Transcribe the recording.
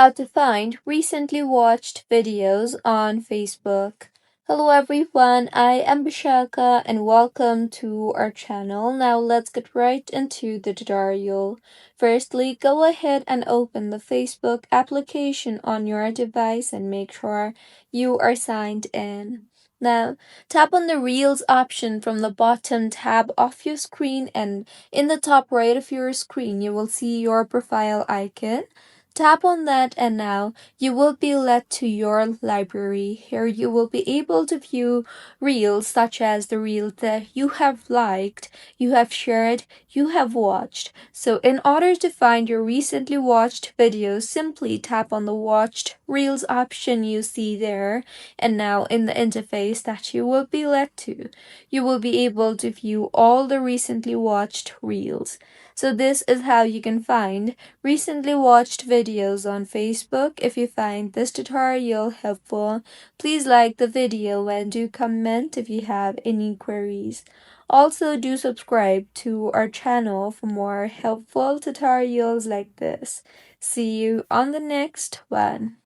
how to find recently watched videos on Facebook. Hello everyone, I am Bishaka and welcome to our channel. Now let's get right into the tutorial. Firstly, go ahead and open the Facebook application on your device and make sure you are signed in. Now, tap on the Reels option from the bottom tab of your screen, and in the top right of your screen, you will see your profile icon. Tap on that, and now you will be led to your library. Here you will be able to view reels such as the reel that you have liked, you have shared, you have watched. So in order to find your recently watched videos, simply tap on the watched reels option you see there, and now in the interface that you will be led to, you will be able to view all the recently watched reels. So this is how you can find recently watched videos on Facebook. If you find this tutorial helpful, please like the video and do comment if you have any queries. Also, do subscribe to our channel for more helpful tutorials like this. See you on the next one.